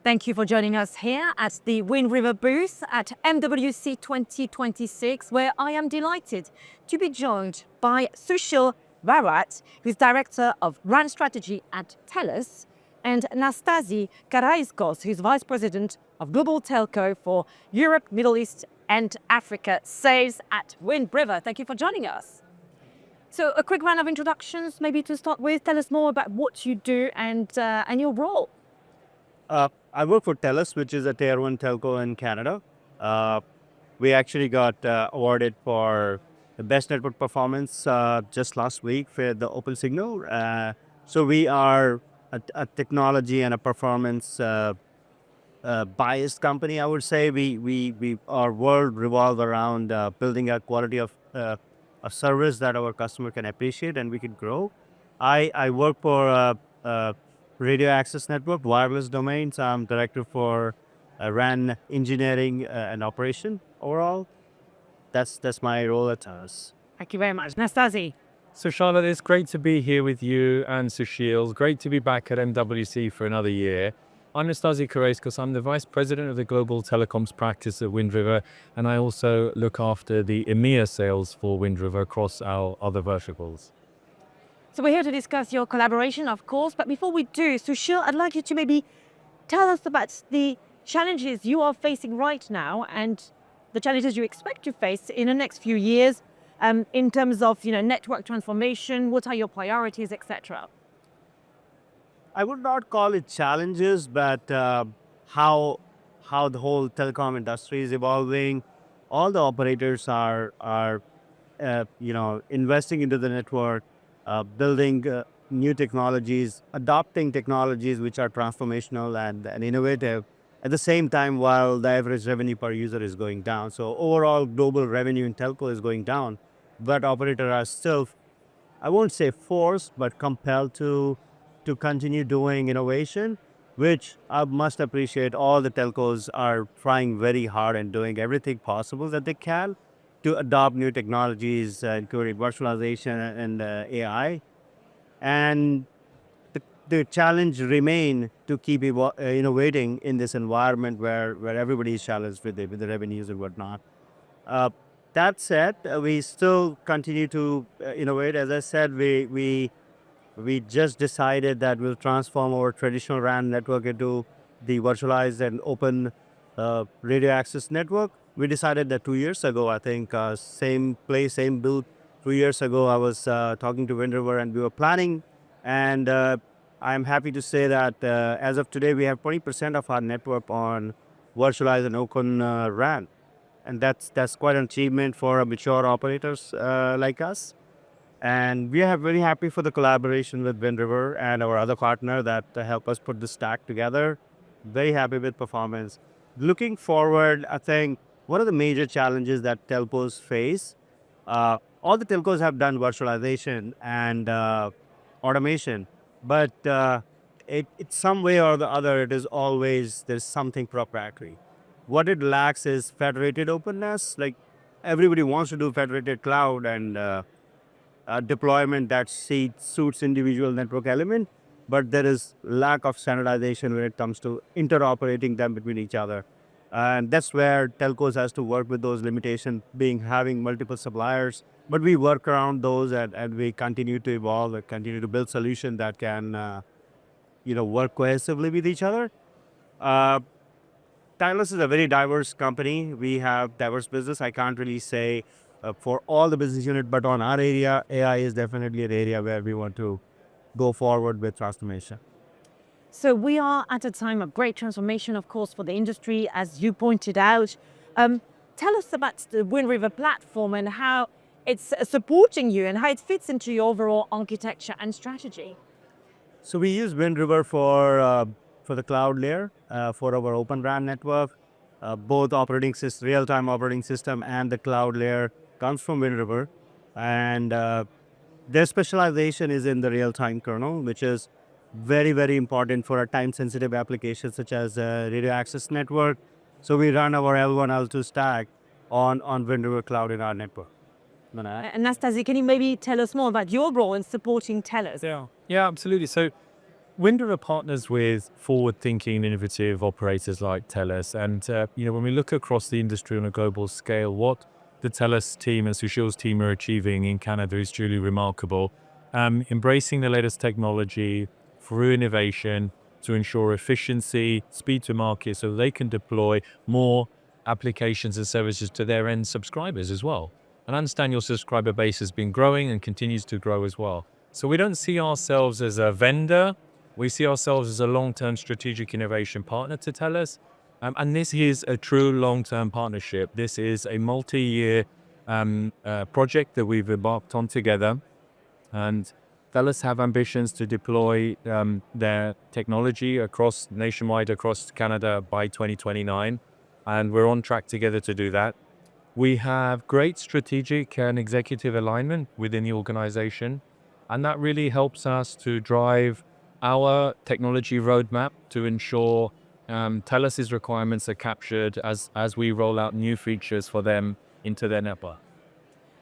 Thank you for joining us here at the Wind River booth at MWC 2026, where I am delighted to be joined by Sushil Rawat, who's Director of Brand Strategy at TELUS, and Nastasi Karaiskos, who's Vice President of Global Telco for Europe, Middle East and Africa sales at Wind River. Thank you for joining us. So a quick round of introductions, maybe to start with. Tell us more about what you do and your role. I work for TELUS, which is a Tier 1 telco in Canada. We actually got awarded for the best network performance just last week for the Open Signal. So we are a technology and a performance biased company, I would say. Our world revolves around building a quality of a service that our customer can appreciate and we can grow. I work for radio access network, wireless domains. I'm director for RAN engineering and operation overall. That's my role at TELUS. Thank you very much. Nastasi. So Charlotte, it's great to be here with you and Sushil. Great to be back at MWC for another year. I'm Nastasi Karaiskos. I'm the Vice President of the Global Telecoms practice at Wind River, and I also look after the EMEA sales for Wind River across our other verticals. So we're here to discuss your collaboration, of course, but before we do, Sushil, I'd like you to maybe tell us about the challenges you are facing right now and the challenges you expect to face in the next few years in terms of network transformation. What are your priorities, etc.? I would not call it challenges, but how the whole telecom industry is evolving. All the operators are investing into the network, building new technologies, adopting technologies which are transformational and innovative. At the same time, while the average revenue per user is going down, so overall global revenue in telco is going down, but operators are still, I won't say forced, but compelled to continue doing innovation, which I must appreciate. All the telcos are trying very hard and doing everything possible that they can to adopt new technologies, including virtualization and AI. And the challenge remain to keep innovating in this environment where everybody is challenged with the revenues and whatnot. That said, we still continue to innovate. As I said, we just decided that we'll transform our traditional RAN network into the virtualized and open radio access network. We decided that 2 years ago, I think, same place, same build. 2 years ago, I was talking to Wind River and we were planning. And I'm happy to say that as of today, we have 20% of our network on virtualized and open RAN. And that's quite an achievement for mature operators like us. And we are very happy for the collaboration with Wind River and our other partner that help us put the stack together. Very happy with performance. Looking forward, I think one of the major challenges that telcos face, all the telcos have done virtualization and automation, but it's some way or the other, it is always, there's something proprietary. What it lacks is federated openness. Like everybody wants to do federated cloud and deployment that suits individual network element, but there is lack of standardization when it comes to interoperating them between each other. And that's where telcos has to work with those limitations, having multiple suppliers. But we work around those and we continue to evolve and continue to build solutions that can work cohesively with each other. TELUS is a very diverse company. We have diverse business. I can't really say for all the business unit, but on our area, AI is definitely an area where we want to go forward with transformation. So we are at a time of great transformation, of course, for the industry, as you pointed out. Tell us about the Wind River platform and how it's supporting you and how it fits into your overall architecture and strategy. So we use Wind River for the cloud layer, for our Open RAN network. Both real-time operating system and the cloud layer comes from Wind River. And their specialization is in the real-time kernel, which is very, very important for a time-sensitive application such as radio access network. So we run our L1, L2 stack on Wind River Cloud in our network. Nastasi, can you maybe tell us more about your role in supporting TELUS? Yeah, absolutely. So Wind River partners with forward-thinking, innovative operators like TELUS, and when we look across the industry on a global scale, what the TELUS team and Sushil's team are achieving in Canada is truly remarkable. Embracing the latest technology through innovation to ensure efficiency, speed to market, so they can deploy more applications and services to their end subscribers as well. And I understand your subscriber base has been growing and continues to grow as well. So we don't see ourselves as a vendor. We see ourselves as a long-term strategic innovation partner to TELUS. And this is a true long-term partnership. This is a multi-year project that we've embarked on together. And TELUS have ambitions to deploy their technology nationwide across Canada by 2029. And we're on track together to do that. We have great strategic and executive alignment within the organization. And that really helps us to drive our technology roadmap to ensure TELUS's requirements are captured as we roll out new features for them into their network.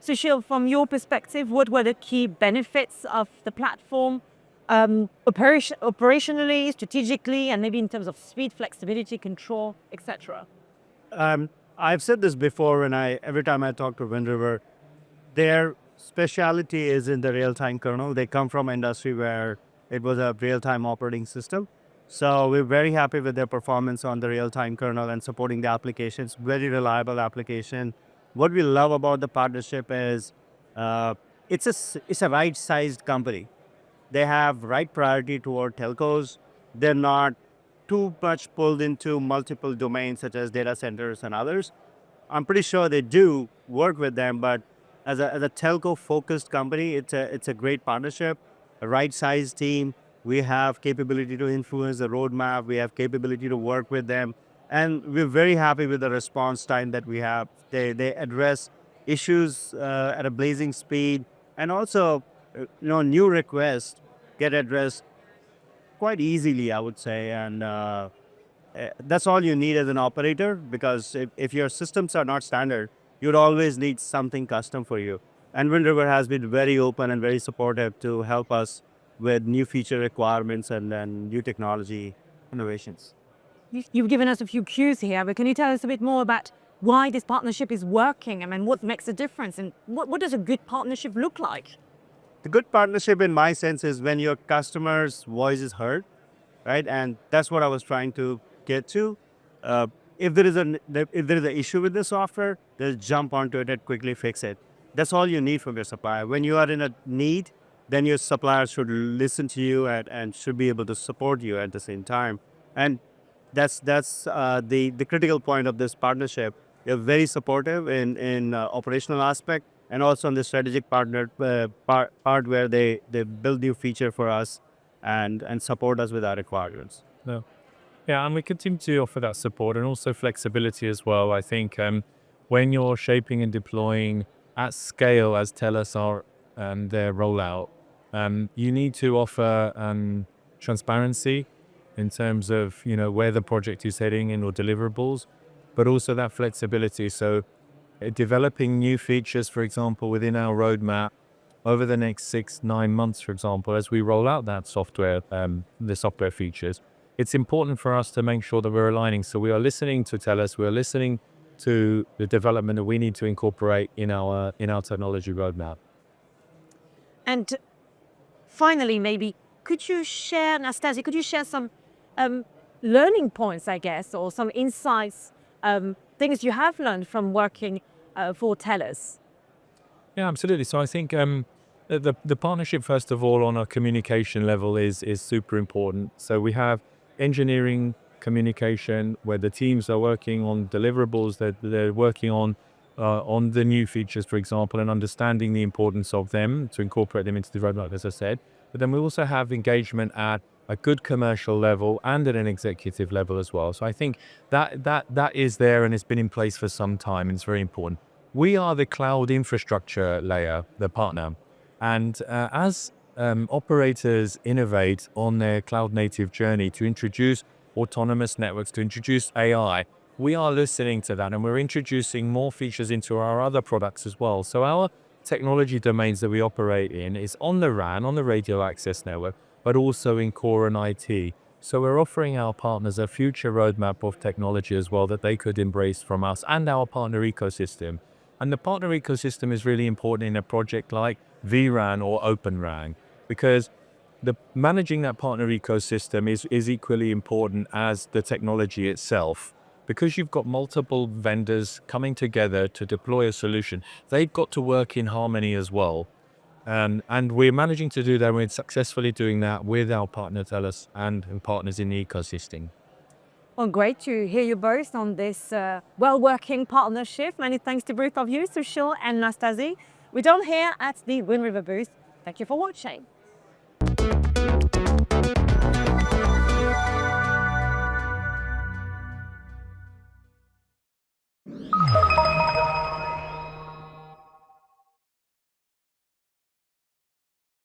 Sushil, from your perspective, what were the key benefits of the platform, operationally, strategically, and maybe in terms of speed, flexibility, control, etc.? I've said this before, and every time I talk to Wind River, their specialty is in the real-time kernel. They come from an industry where it was a real-time operating system. So we're very happy with their performance on the real-time kernel and supporting the applications, very reliable application. What we love about the partnership is it's a right-sized company. They have right priority toward telcos. They're not too much pulled into multiple domains such as data centers and others. I'm pretty sure they do work with them, but as a telco-focused company, it's a great partnership, a right-sized team. We have capability to influence the roadmap. We have capability to work with them. And we're very happy with the response time that we have. They address issues at a blazing speed. And also, new requests get addressed quite easily, I would say. And that's all you need as an operator, because if your systems are not standard, you'd always need something custom for you. And Wind River has been very open and very supportive to help us with new feature requirements and then new technology innovations. You've given us a few cues here, but can you tell us a bit more about why this partnership is working? I mean, what makes a difference, and what does a good partnership look like? The good partnership, in my sense, is when your customer's voice is heard, right? And that's what I was trying to get to. If there is an issue with the software, just jump onto it and quickly fix it. That's all you need from your supplier. When you are in a need, then your supplier should listen to you and should be able to support you at the same time. And that's the critical point of this partnership. You're very supportive in operational aspect, and also on the strategic partner part where they build new feature for us and support us with our requirements. No. Yeah, and we continue to offer that support and also flexibility as well. I think when you're shaping and deploying at scale as TELUS are their rollout, you need to offer transparency in terms of where the project is heading in or deliverables, but also that flexibility. So developing new features, for example, within our roadmap over the next 6-9 months, for example, as we roll out that software, the software features, it's important for us to make sure that we're aligning. So we are listening to TELUS, we're listening to the development that we need to incorporate in our technology roadmap. And finally, maybe, Nastasi, could you share some learning points, I guess, or some insights, things you have learned from working for TELUS? Yeah, absolutely. So I think the partnership, first of all, on a communication level is super important. So we have engineering communication where the teams are working on deliverables, that they're working on the new features, for example, and understanding the importance of them to incorporate them into the roadmap, as I said. But then we also have engagement at a good commercial level and at an executive level as well. So I think that is there and it's been in place for some time, and it's very important. We are the cloud infrastructure layer, the partner. And as operators innovate on their cloud native journey to introduce autonomous networks, to introduce AI, we are listening to that and we're introducing more features into our other products as well. So our technology domains that we operate in is on the RAN, on the radio access network, but also in core and IT. So we're offering our partners a future roadmap of technology as well that they could embrace from us and our partner ecosystem. And the partner ecosystem is really important in a project like vRAN or Open RAN, because managing that partner ecosystem is equally important as the technology itself. Because you've got multiple vendors coming together to deploy a solution, they've got to work in harmony as well. And we're managing to do that. We're successfully doing that with our partner TELUS and partners in the ecosystem. Well, great to hear you both on this well-working partnership. Many thanks to both of you, Sushil and Nastasi. We're done here at the Wind River booth. Thank you for watching.